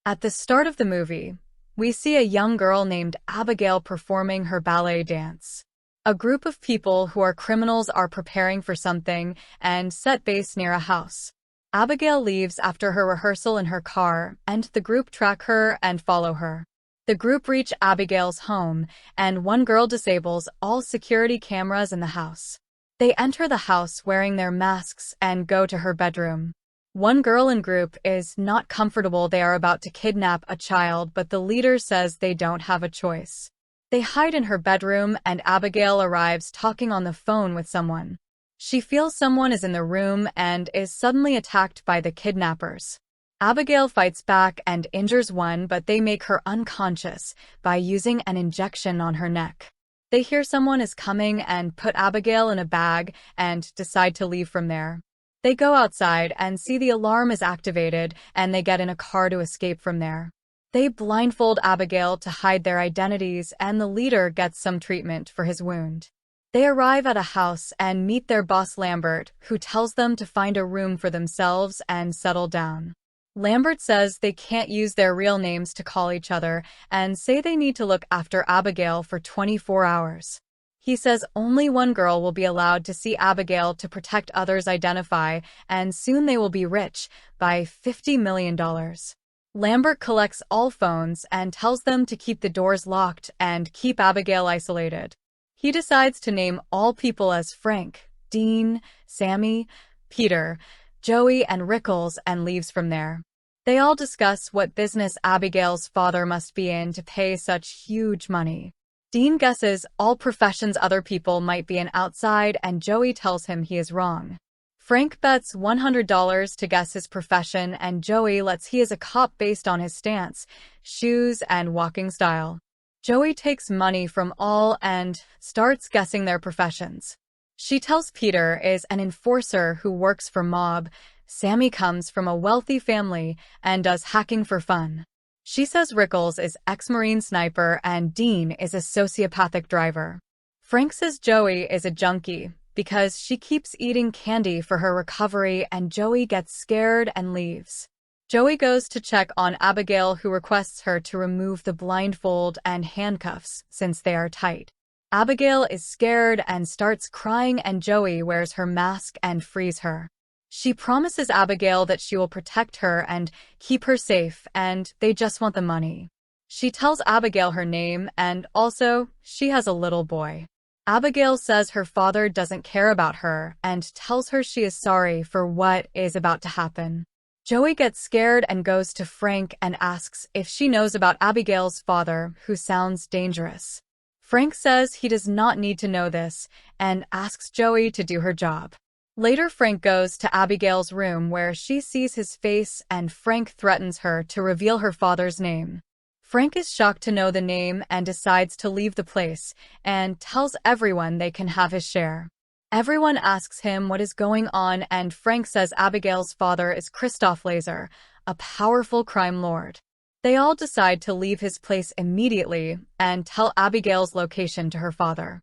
At the start of the movie, we see a young girl named Abigail performing her ballet dance. A group of people who are criminals are preparing for something and set base near a house. Abigail leaves after her rehearsal in her car, and the group track her and follow her. The group reach Abigail's home, and one girl disables all security cameras in the house. They enter the house wearing their masks and go to her bedroom. One girl in group is not comfortable. They are about to kidnap a child, but the leader says they don't have a choice. They hide in her bedroom, and Abigail arrives talking on the phone with someone. She feels someone is in the room and is suddenly attacked by the kidnappers. Abigail fights back and injures one, but they make her unconscious by using an injection on her neck. They hear someone is coming and put Abigail in a bag and decide to leave from there. They go outside and see the alarm is activated, and they get in a car to escape from there. They blindfold Abigail to hide their identities, and the leader gets some treatment for his wound. They arrive at a house and meet their boss Lambert, who tells them to find a room for themselves and settle down. Lambert says they can't use their real names to call each other and say they need to look after Abigail for 24 hours. He says only one girl will be allowed to see Abigail to protect others identify, and soon they will be rich by $50 million. Lambert collects all phones and tells them to keep the doors locked and keep Abigail isolated. He decides to name all people as Frank, Dean, Sammy, Peter, Joey, and Rickles and leaves from there. They all discuss what business Abigail's father must be in to pay such huge money. Dean guesses all professions other people might be in outside, and Joey tells him he is wrong. Frank bets $100 to guess his profession, and Joey lets he is a cop based on his stance, shoes, and walking style. Joey takes money from all and starts guessing their professions. She tells Peter is an enforcer who works for mob, Sammy comes from a wealthy family and does hacking for fun. She says Rickles is ex-Marine sniper and Dean is a sociopathic driver. Frank says Joey is a junkie because she keeps eating candy for her recovery, and Joey gets scared and leaves. Joey goes to check on Abigail, who requests her to remove the blindfold and handcuffs since they are tight. Abigail is scared and starts crying, and Joey wears her mask and frees her. She promises Abigail that she will protect her and keep her safe, and they just want the money. She tells Abigail her name, and also, she has a little boy. Abigail says her father doesn't care about her and tells her she is sorry for what is about to happen. Joey gets scared and goes to Frank and asks if she knows about Abigail's father, who sounds dangerous. Frank says he does not need to know this and asks Joey to do her job. Later, Frank goes to Abigail's room where she sees his face, and Frank threatens her to reveal her father's name. Frank is shocked to know the name and decides to leave the place and tells everyone they can have his share. Everyone asks him what is going on, and Frank says Abigail's father is Christoph Laser, a powerful crime lord. They all decide to leave his place immediately and tell Abigail's location to her father.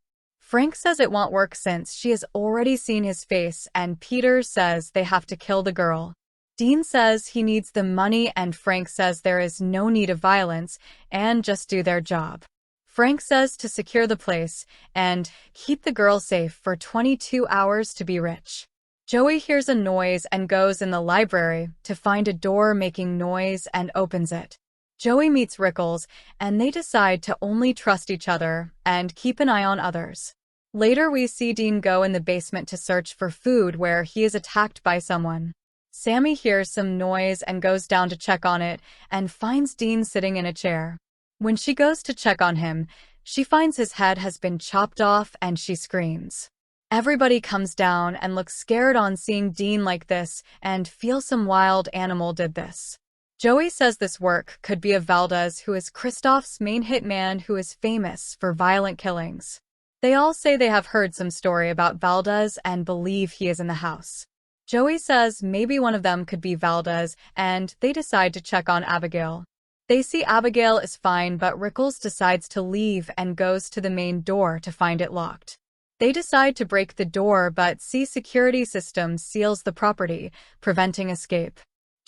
Frank says it won't work since she has already seen his face, and Peter says they have to kill the girl. Dean says he needs the money, and Frank says there is no need of violence and just do their job. Frank says to secure the place and keep the girl safe for 22 hours to be rich. Joey hears a noise and goes in the library to find a door making noise and opens it. Joey meets Rickles, and they decide to only trust each other and keep an eye on others. Later, we see Dean go in the basement to search for food, where he is attacked by someone. Sammy hears some noise and goes down to check on it and finds Dean sitting in a chair. When she goes to check on him, she finds his head has been chopped off and she screams. Everybody comes down and looks scared on seeing Dean like this and feel some wild animal did this. Joey says this work could be of Valdez, who is Christoph's main hitman who is famous for violent killings. They all say they have heard some story about Valdez and believe he is in the house. Joey says maybe one of them could be Valdez, and they decide to check on Abigail. They see Abigail is fine, but Rickles decides to leave and goes to the main door to find it locked. They decide to break the door, but see security system seals the property, preventing escape.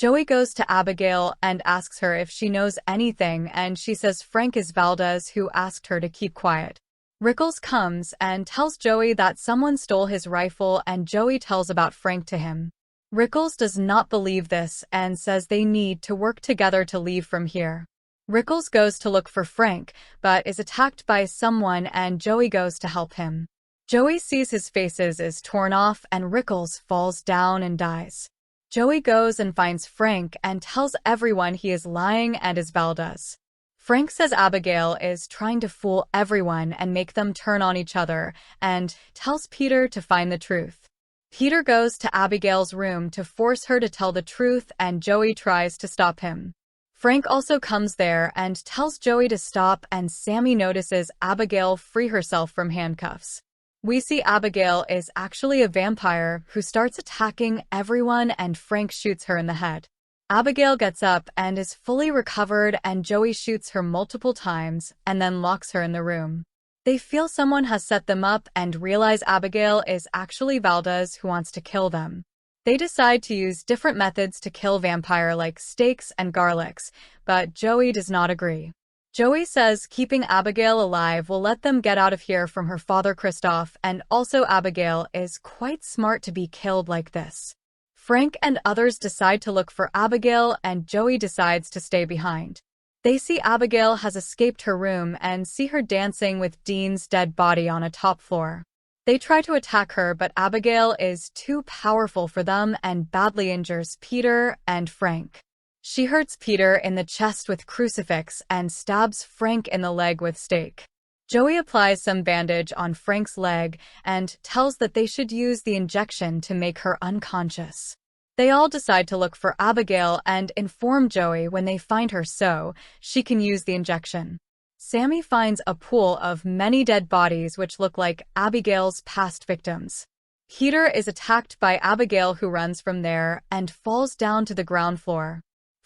Joey goes to Abigail and asks her if she knows anything, and she says Frank is Valdez who asked her to keep quiet. Rickles comes and tells Joey that someone stole his rifle, and Joey tells about Frank to him. Rickles does not believe this and says they need to work together to leave from here. Rickles goes to look for Frank, but is attacked by someone and Joey goes to help him. Joey sees his faces is torn off and Rickles falls down and dies. Joey goes and finds Frank and tells everyone he is lying and is Valdez. Frank says Abigail is trying to fool everyone and make them turn on each other, and tells Peter to find the truth. Peter goes to Abigail's room to force her to tell the truth, and Joey tries to stop him. Frank also comes there and tells Joey to stop, and Sammy notices Abigail free herself from handcuffs. We see Abigail is actually a vampire who starts attacking everyone, and Frank shoots her in the head. Abigail gets up and is fully recovered, and Joey shoots her multiple times and then locks her in the room. They feel someone has set them up and realize Abigail is actually Valdez who wants to kill them. They decide to use different methods to kill vampire like steaks and garlics, but Joey does not agree. Joey says keeping Abigail alive will let them get out of here from her father Christoph, and also Abigail is quite smart to be killed like this. Frank and others decide to look for Abigail, and Joey decides to stay behind. They see Abigail has escaped her room and see her dancing with Dean's dead body on a top floor. They try to attack her, but Abigail is too powerful for them and badly injures Peter and Frank. She hurts Peter in the chest with crucifix and stabs Frank in the leg with stake. Joey applies some bandage on Frank's leg and tells that they should use the injection to make her unconscious. They all decide to look for Abigail and inform Joey when they find her so she can use the injection. Sammy finds a pool of many dead bodies which look like Abigail's past victims. Peter is attacked by Abigail, who runs from there and falls down to the ground floor.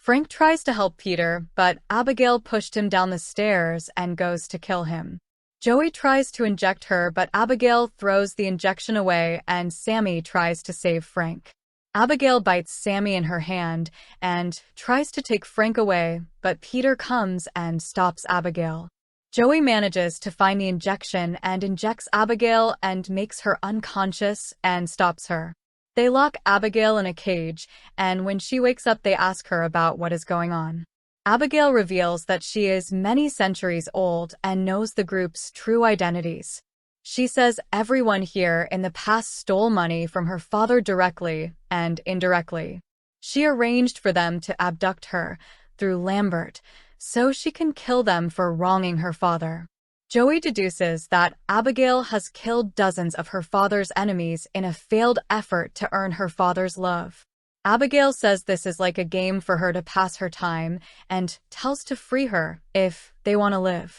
Frank tries to help Peter, but Abigail pushed him down the stairs and goes to kill him. Joey tries to inject her, but Abigail throws the injection away and Sammy tries to save Frank. Abigail bites Sammy in her hand and tries to take Frank away, but Peter comes and stops Abigail. Joey manages to find the injection and injects Abigail and makes her unconscious and stops her. They lock Abigail in a cage, and when she wakes up they ask her about what is going on. Abigail reveals that she is many centuries old and knows the group's true identities. She says everyone here in the past stole money from her father directly and indirectly. She arranged for them to abduct her through Lambert so she can kill them for wronging her father. Joey deduces that Abigail has killed dozens of her father's enemies in a failed effort to earn her father's love. Abigail says this is like a game for her to pass her time and tells to free her if they want to live.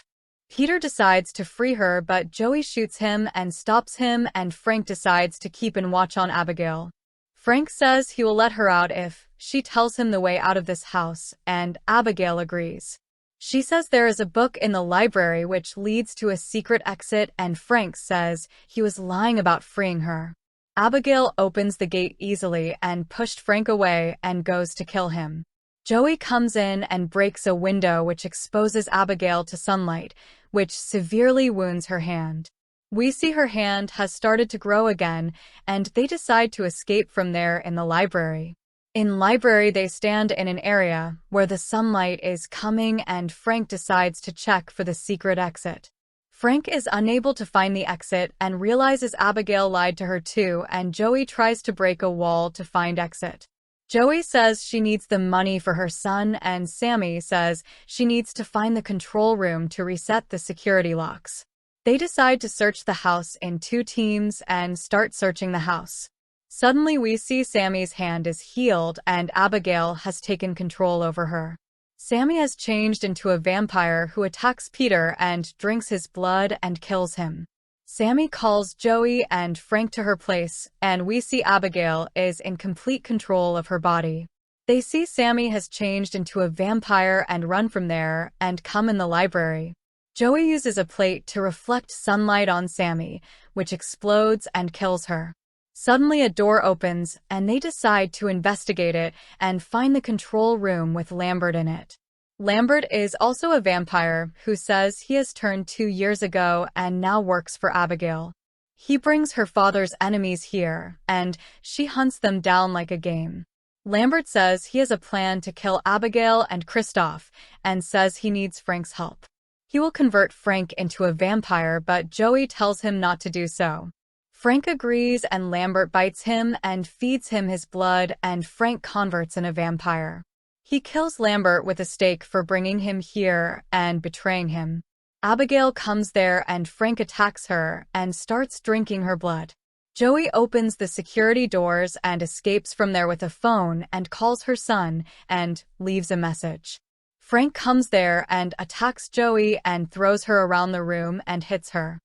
Peter decides to free her, but Joey shoots him and stops him, and Frank decides to keep an watch on Abigail. Frank says he will let her out if she tells him the way out of this house, and Abigail agrees. She says there is a book in the library which leads to a secret exit, and Frank says he was lying about freeing her. Abigail opens the gate easily and pushed Frank away and goes to kill him. Joey comes in and breaks a window which exposes Abigail to sunlight, which severely wounds her hand. We see her hand has started to grow again, and they decide to escape from there in the library. In library, they stand in an area where the sunlight is coming, and Frank decides to check for the secret exit. Frank is unable to find the exit and realizes Abigail lied to her too, and Joey tries to break a wall to find exit. Joey says she needs the money for her son, and Sammy says she needs to find the control room to reset the security locks. They decide to search the house in 2 teams and start searching the house. Suddenly we see Sammy's hand is healed and Abigail has taken control over her. Sammy has changed into a vampire who attacks Peter and drinks his blood and kills him. Sammy calls Joey and Frank to her place, and we see Abigail is in complete control of her body. They see Sammy has changed into a vampire and run from there and come in the library. Joey uses a plate to reflect sunlight on Sammy, which explodes and kills her. Suddenly a door opens, and they decide to investigate it and find the control room with Lambert in it. Lambert is also a vampire who says he has turned 2 years ago and now works for Abigail. He brings her father's enemies here, and she hunts them down like a game. Lambert says he has a plan to kill Abigail and Christoph, and says he needs Frank's help. He will convert Frank into a vampire, but Joey tells him not to do so. Frank agrees, and Lambert bites him and feeds him his blood, and Frank converts in a vampire. He kills Lambert with a stake for bringing him here and betraying him. Abigail comes there, and Frank attacks her and starts drinking her blood. Joey opens the security doors and escapes from there with a phone and calls her son and leaves a message. Frank comes there and attacks Joey and throws her around the room and hits her.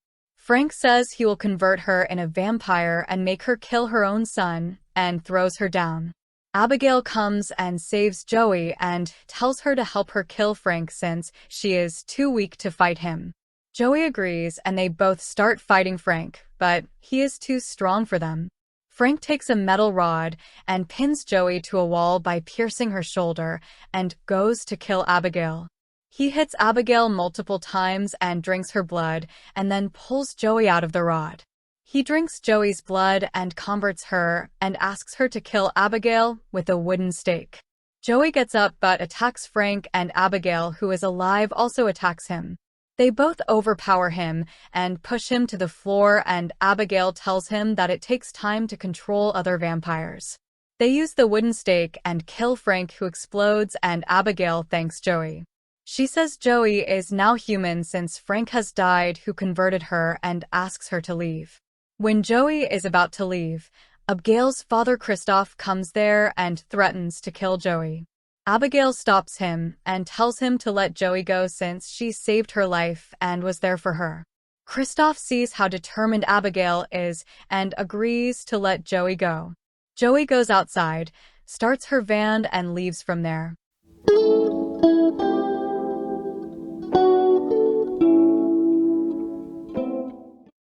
Frank says he will convert her in a vampire and make her kill her own son, and throws her down. Abigail comes and saves Joey and tells her to help her kill Frank since she is too weak to fight him. Joey agrees, and they both start fighting Frank, but he is too strong for them. Frank takes a metal rod and pins Joey to a wall by piercing her shoulder and goes to kill Abigail. He hits Abigail multiple times and drinks her blood, and then pulls Joey out of the rod. He drinks Joey's blood and converts her and asks her to kill Abigail with a wooden stake. Joey gets up but attacks Frank, and Abigail, who is alive, also attacks him. They both overpower him and push him to the floor, and Abigail tells him that it takes time to control other vampires. They use the wooden stake and kill Frank, who explodes, and Abigail thanks Joey. She says Joey is now human since Frank has died, who converted her, and asks her to leave. When Joey is about to leave, Abigail's father Christoph comes there and threatens to kill Joey. Abigail stops him and tells him to let Joey go since she saved her life and was there for her. Christoph sees how determined Abigail is and agrees to let Joey go. Joey goes outside, starts her van, and leaves from there.